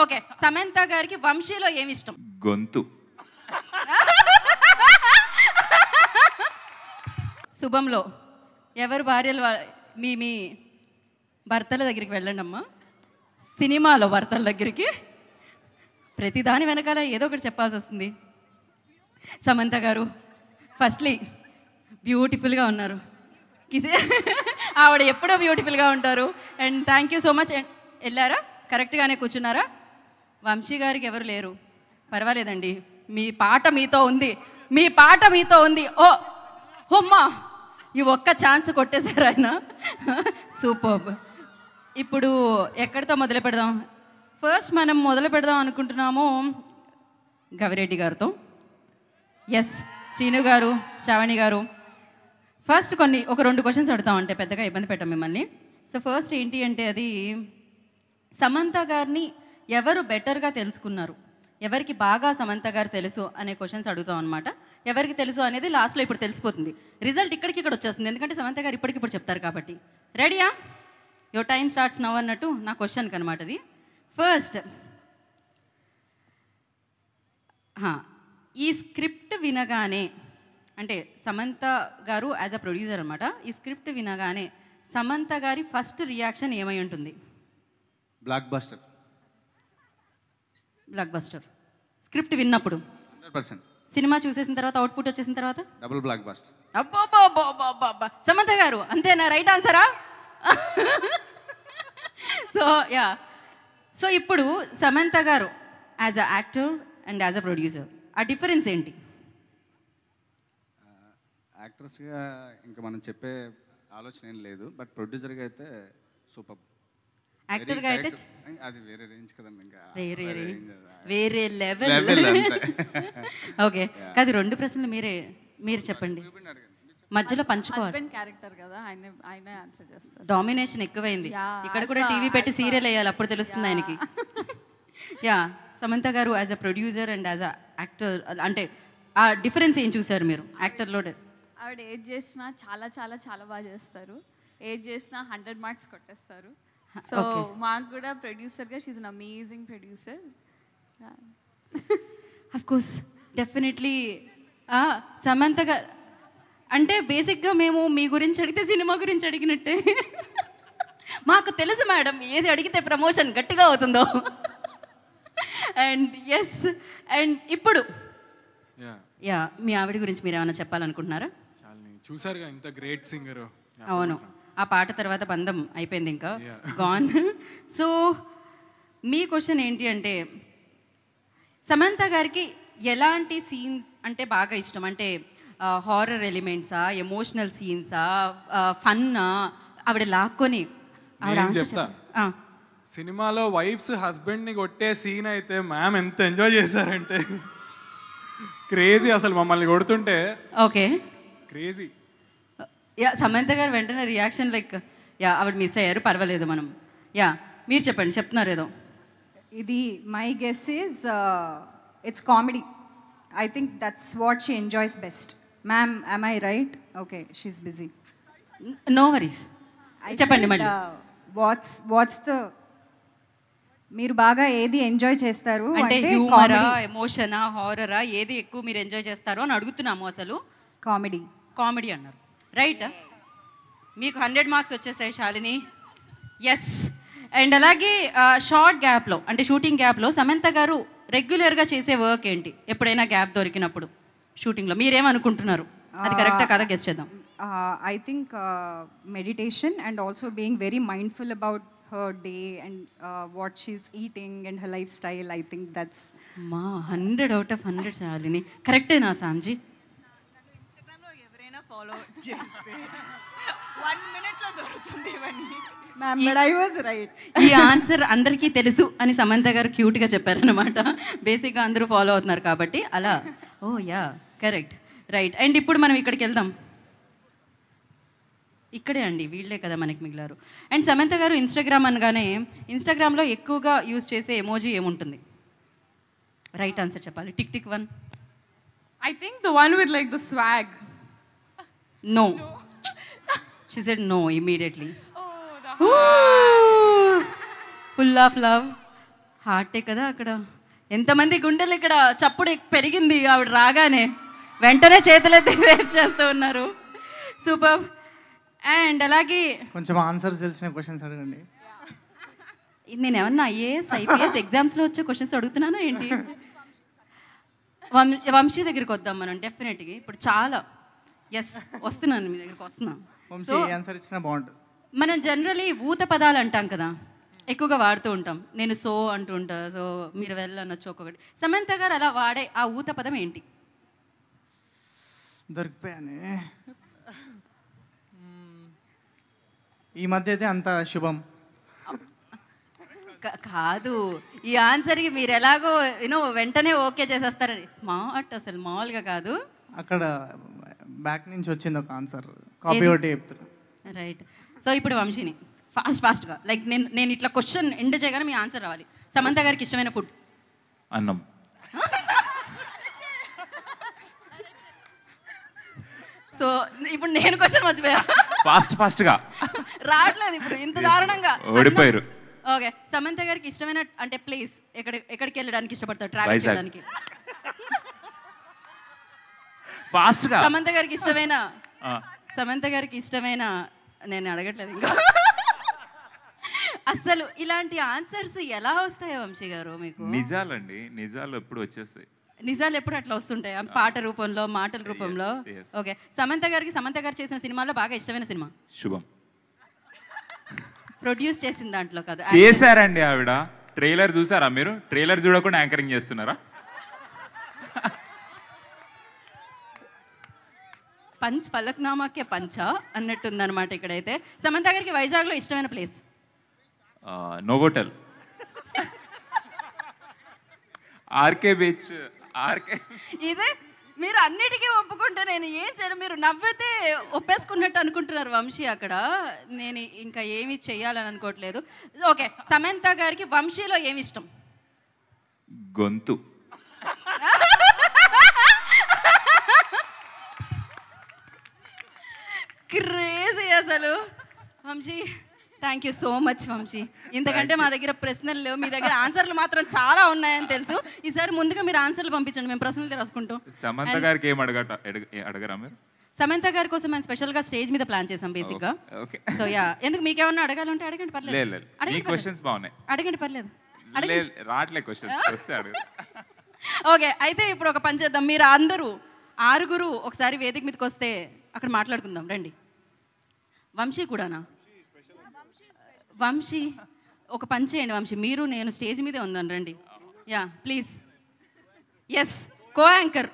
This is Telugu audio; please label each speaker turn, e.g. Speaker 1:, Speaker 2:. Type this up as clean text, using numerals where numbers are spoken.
Speaker 1: ఓకే, సమంత గారికి వంశీలో ఏమి ఇష్టం?
Speaker 2: గొంతు.
Speaker 1: శుభంలో ఎవరు భార్యలు మీ మీ భర్తల దగ్గరికి వెళ్ళండి అమ్మా. సినిమాలో భర్తల దగ్గరికి ప్రతి దాని వెనకాల ఏదో ఒకటి చెప్పాల్సి వస్తుంది. సమంత గారు ఫస్ట్లీ బ్యూటిఫుల్గా ఉన్నారు. ఆవిడ ఎప్పుడో బ్యూటిఫుల్గా ఉంటారు. And thank you so much. And వెళ్ళారా? కరెక్ట్గానే కూర్చున్నారా? వంశీ గారికి ఎవరు లేరు, పర్వాలేదండి, మీ పాట మీతో ఉంది, మీ పాట మీతో ఉంది. ఓ హొమ్మా, ఈ ఒక్క ఛాన్స్ కొట్టేశారు ఆయన. సూపర్బ్. ఇప్పుడు ఎక్కడితో మొదలు పెడదాం? ఫస్ట్ మనం మొదలు పెడదాం అనుకుంటున్నాము గవిరెడ్డి గారితో. ఎస్, శ్రీను గారు, శ్రావణి గారు, ఫస్ట్ ఒక 2 క్వశ్చన్స్ అడుగుతామంటే పెద్దగా ఇబ్బంది పెట్టాం మిమ్మల్ని. సో ఫస్ట్ ఏంటి అంటే, అది సమంత గారిని ఎవరు బెటర్గా తెలుసుకున్నారు, ఎవరికి బాగా సమంత గారు తెలుసు అనే క్వశ్చన్స్ అడుగుతాం అనమాట. ఎవరికి తెలుసు అనేది లాస్ట్లో ఇప్పుడు తెలిసిపోతుంది. రిజల్ట్ ఇక్కడ వచ్చేస్తుంది, ఎందుకంటే సమంత గారు ఇప్పటికిప్పుడు చెప్తారు కాబట్టి. రెడీయా? యువర్ టైం స్టార్ట్స్ నవ్ అన్నట్టు నా క్వశ్చన్కి అనమాట అది. ఫస్ట్, ఈ స్క్రిప్ట్ వినగానే, అంటే సమంత గారు యాజ్ అ ప్రొడ్యూసర్ అనమాట, ఈ స్క్రిప్ట్ వినగానే సమంత గారి ఫస్ట్ రియాక్షన్ ఏమై ఉంటుంది?
Speaker 2: Block buster.
Speaker 1: Block buster. Script విన్నప్పుడు
Speaker 2: 100%.
Speaker 1: సినిమా చూసేసిన తర్వాత, అవుట్పుట్ వచ్చేసిన తర్వాత
Speaker 2: డబుల్ బ్లాక్ బస్టర్.
Speaker 1: అబ్బా, సమంత గారు అంతేనా? రైట్ ఆన్సరా? సో యా, సో ఇప్పుడు సమంత గారు as a actor and as a producer, ఆ డిఫరెన్స్ ఏంటి?
Speaker 2: యాక్టర్స్గా ఇంకా మనం చెప్పే ఆలోచన ఏం లేదు, బట్ ప్రొడ్యూసర్గా అయితే సూపర్.
Speaker 1: యాక్టర్గా అయితే
Speaker 2: అది వేరే రేంజ్ కదండి, ఇంకా
Speaker 1: వేరే లెవెల్. ఓకే, కాదు, 2 ప్రశ్నలు మీరు చెప్పండి, మధ్యలో పంచుకోవాలి.
Speaker 3: క్యారెక్టర్ కదా, ఆయన ఆన్సర్ చేస్తారు.
Speaker 1: డామినేషన్ ఎక్కువైంది. ఇక్కడ కూడా టీవీ పెట్టి సీరియల్ వేయాలి, అప్పుడు తెలుస్తుంది ఆయనకి. యా, సమంత గారు as a producer and as a actor, అంటే ఆ డిఫరెన్స్ ఏం చూసారు మీరు యాక్టర్లో?
Speaker 3: ఆవిడ ఏది చేసినా చాలా చాలా చాలా బాగా చేస్తారు. ఏది చేసినా 100 మార్క్స్ కొట్టేస్తారు. సో మాకు కూడా ప్రొడ్యూసర్గా she's an amazing producer.
Speaker 1: Of course, definitely. Samantha garu అంటే బేసిక్గా మేము మీ గురించి అడిగితే సినిమా గురించి అడిగినట్టే. మాకు తెలుసు మేడం, ఏది అడిగితే ప్రమోషన్ గట్టిగా అవుతుందో. అండ్ ఎస్, అండ్ ఇప్పుడు యా, మీ ఆవిడ గురించి మీరు ఏమైనా చెప్పాలనుకుంటున్నారా?
Speaker 4: చూసారుగా, ఇంత గ్రేట్ సింగర్.
Speaker 1: అవును, ఆ పాట తర్వాత బంధం అయిపోయింది, ఇంకా గాన్. సో మీ క్వశ్చన్ ఏంటి అంటే, సమంత గారికి ఎలాంటి సీన్స్ అంటే బాగా ఇష్టం? అంటే హారర్ ఎలిమెంట్సా, ఎమోషనల్ సీన్సా, ఫన్నా? ఆవిడ లాక్కొని
Speaker 4: చెప్తా, సినిమాలో వైఫ్స్ హస్బెండ్ని కొట్టే సీన్ అయితే మ్యామ్ ఎంత ఎంజాయ్ చేశారంటే క్రేజీ, అసలు మమ్మల్ని కొడుతుంటే.
Speaker 1: Okay,
Speaker 4: crazy.
Speaker 1: Yeah, Samantha garu వెంటనే రియాక్షన్ లైక్, యా ఆవిడ మిస్ అయ్యారు, పర్వాలేదు మనం. యా, మీరు చెప్పండి, చెప్తున్నారు ఏదో.
Speaker 5: ఇది my guess is it's comedy. I think that's what she enjoys best. Ma'am, am I right? Okay, she's busy.
Speaker 1: No worries, చెప్పండి మళ్ళీ.
Speaker 5: వాట్స్ ద, మీరు బాగా ఏది ఎంజాయ్ చేస్తారు
Speaker 1: అంటే హ్యూమరా, ఎమోషనా, హారరా, ఏది ఎక్కువ మీరు ఎంజాయ్ చేస్తారో అని అడుగుతున్నాము. అసలు కామెడీ అన్నారు, రైట్? మీకు 100 మార్క్స్ వచ్చేసాయి శాలిని. ఎస్. అండ్ అలాగే షార్ట్ గ్యాప్లో, అంటే షూటింగ్ గ్యాప్లో సమంత గారు రెగ్యులర్గా చేసే వర్క్ ఏంటి? ఎప్పుడైనా గ్యాప్ దొరికినప్పుడు షూటింగ్లో మీరేమనుకుంటున్నారు? అది కరెక్టా కదా, గెస్ చేద్దాం.
Speaker 5: I think meditation and also being very mindful about her day and what she's eating and her lifestyle. I think that's
Speaker 1: 100 out of 100 Shalini. కరెక్టేనా సామ్జీ?
Speaker 6: ఇన్స్టాగ్రామ్లో ఎవరైనా ఫాలో చేస్తే 1 మినిట్లో దొరుకుతుంది ఇవన్నీ.
Speaker 5: Ma'am, but I was right.
Speaker 1: ఈ ఆన్సర్ అందరికీ తెలుసు అని సమంత గారు క్యూట్గా చెప్పారనమాట. బేసిక్గా అందరూ ఫాలో అవుతున్నారు కాబట్టి అలా. ఓ యా, కరెక్ట్, రైట్. అండ్ ఇప్పుడు మనం ఇక్కడికి వెళ్దాం. ఇక్కడే అండి, వీళ్ళే కదా మనకి మిగిలారు. అండ్ సమంత గారు ఇన్స్టాగ్రామ్ అనగానే ఇన్స్టాగ్రామ్లో ఎక్కువగా యూజ్ చేసే ఎమోజీ ఏముంటుంది? రైట్ ఆన్సర్ చెప్పాలి. Tick tick 1.
Speaker 3: I think the one with like the swag.
Speaker 1: No. She said no immediately.
Speaker 3: Oh, the
Speaker 1: full of love. హార్టే కదా అక్కడ. ఎంతమంది గుండెలు ఇక్కడ చప్పుడు పెరిగింది ఆవిడ రాగానే, వెంటనే చేతులైతే వేస్ట్ చేస్తూ ఉన్నారు. సూపర్. అండ్ అలాగే
Speaker 7: కొంచెం ఆన్సర్స్ తెలిసిన క్వశ్చన్స్ అడగండి.
Speaker 1: నేను ఏమన్నా IAS ఎగ్జామ్స్లో వచ్చే క్వశ్చన్స్ అడుగుతున్నానా ఏంటి? వంశీ దగ్గరికి వద్దాం మనం డెఫినెట్గా. ఇప్పుడు చాలా వస్తున్నాను మీ దగ్గరికి వస్తున్నాను.
Speaker 7: వంశీ ఆన్సర్ ఇచ్చినా బాగుంటుంది.
Speaker 1: మనం జనరలీ ఊత పదాలు అంటాం కదా, ఎక్కువగా వాడుతూ ఉంటాం. నేను సో అంటూ ఉంటా, సో మీరు వెళ్ళనొచ్చు ఒక్కొక్కటి. సమంత గారు అలా వాడే ఆ ఊత పదం ఏంటి?
Speaker 7: దొరికిపోయానే. ఈ మధ్య అయితే అంత శుభం
Speaker 1: కాదు, ఈ ఆన్సర్కి మీరు ఎలాగో వెంటనే ఓకే చేసేస్తారని. స్మార్ట్, అసలు మామూలుగా కాదు.
Speaker 7: అక్కడ బ్యాక్ నుంచి వచ్చింది ఒక ఆన్సర్, కాపీ ఒకటి చెప్తున్నా.
Speaker 1: రైట్. సో ఇప్పుడు వంశీని ఫాస్ట్గా లైక్ నేను ఇట్లా క్వశ్చన్ ఎండ్ చేయగానే మీ ఆన్సర్ రావాలి. సమంత గారికి ఇష్టమైన ఫుడ్?
Speaker 8: అన్నం.
Speaker 1: సో ఇప్పుడు నేను క్వశ్చన్ మర్చిపోయా.
Speaker 8: ఫాస్ట్గా
Speaker 1: రావట్లేదు ఇప్పుడు ఇంత దారుణంగా.
Speaker 8: ఓడిపోయారు.
Speaker 1: ఓకే, సమంత గారికి ఇష్టమైన అంటే ప్లేస్ ఎక్కడికి వెళ్ళడానికి ఇష్టపడతారు ట్రావెల్ చేయడానికి?
Speaker 8: ఫాస్ట్గా.
Speaker 1: సమంత గారికి ఇష్టమైన నేను అడగట్లేదు ఇంకా. అసలు ఇలాంటి ఆన్సర్స్ ఎలా వస్తాయో వంశీ గారు మీకు?
Speaker 8: నిజాలండి, నిజాలు ఎప్పుడు వచ్చేస్తాయి.
Speaker 1: నిజాలు ఎప్పుడు అట్లా వస్తుంటాయి పాట రూపంలో, మాటల రూపంలో. ఓకే, సమంత గారు చేసిన సినిమాలో బాగా ఇష్టమైన సినిమా?
Speaker 8: శుభం.
Speaker 1: ప్రొడ్యూస్ చేసిన దాంట్లో కదా?
Speaker 8: చేశారండి ఆవిడ. ట్రైలర్ చూసారా మీరు? ట్రైలర్ చూడకుండా యాంకరింగ్ చేస్తున్నారా?
Speaker 1: ఫలక్నామాకే పంచ అన్నట్టుందన్నమాట ఇక్కడైతే. సమంత గారికి వైజాగ్లో ఇష్టమైన ప్లేస్?
Speaker 8: Novotel, RK beach.
Speaker 1: ఇదే మీరు అన్నిటికీ ఒప్పుకుంటే నేను ఏం చేయను. మీరు నవ్వితే ఒప్పేసుకున్నట్టు అనుకుంటున్నారు వంశీ అక్కడ. నేను ఇంకా ఏమి చెయ్యాలని అనుకోవట్లేదు. ఓకే, సమంత గారికి వంశీలో ఏమి ఇష్టం?
Speaker 8: గొంతు.
Speaker 1: క్రేజీ అసలు. Vamsi, thank you so much Vamsi. ఇంతకంటే మా దగ్గర ప్రశ్నలు లేవు, మీ దగ్గర ఆన్సర్లు మాత్రం చాలా ఉన్నాయని తెలుసు. ఈసారి ముందుగా మీరు ఆన్సర్లు పంపించండి, మేము ప్రశ్నలు రాసుకుంటాం.
Speaker 8: సమంత గారికి ఏం అడగరా మీరు?
Speaker 1: సమంత గారి కోసం మేము స్పెషల్గా స్టేజ్ మీద ప్లాన్ చేసాం బేసిక్గా. సో ఎందుకు మీకేమన్నా అడగాలంటే అడగండి, పర్లేదు. అడగండి, పర్లేదు. ఓకే, అయితే ఇప్పుడు ఒక పని చేద్దాం. మీరు అందరూ 6 ఒకసారి వేదిక మీదకి వస్తే అక్కడ మాట్లాడుకుందాం. రండి. వంశీ కూడానా? వంశీ ఒక పని చేయండి వంశీ, మీరు నేను స్టేజ్ మీదే ఉందాను, రండి. ప్లీజ్. Co anchor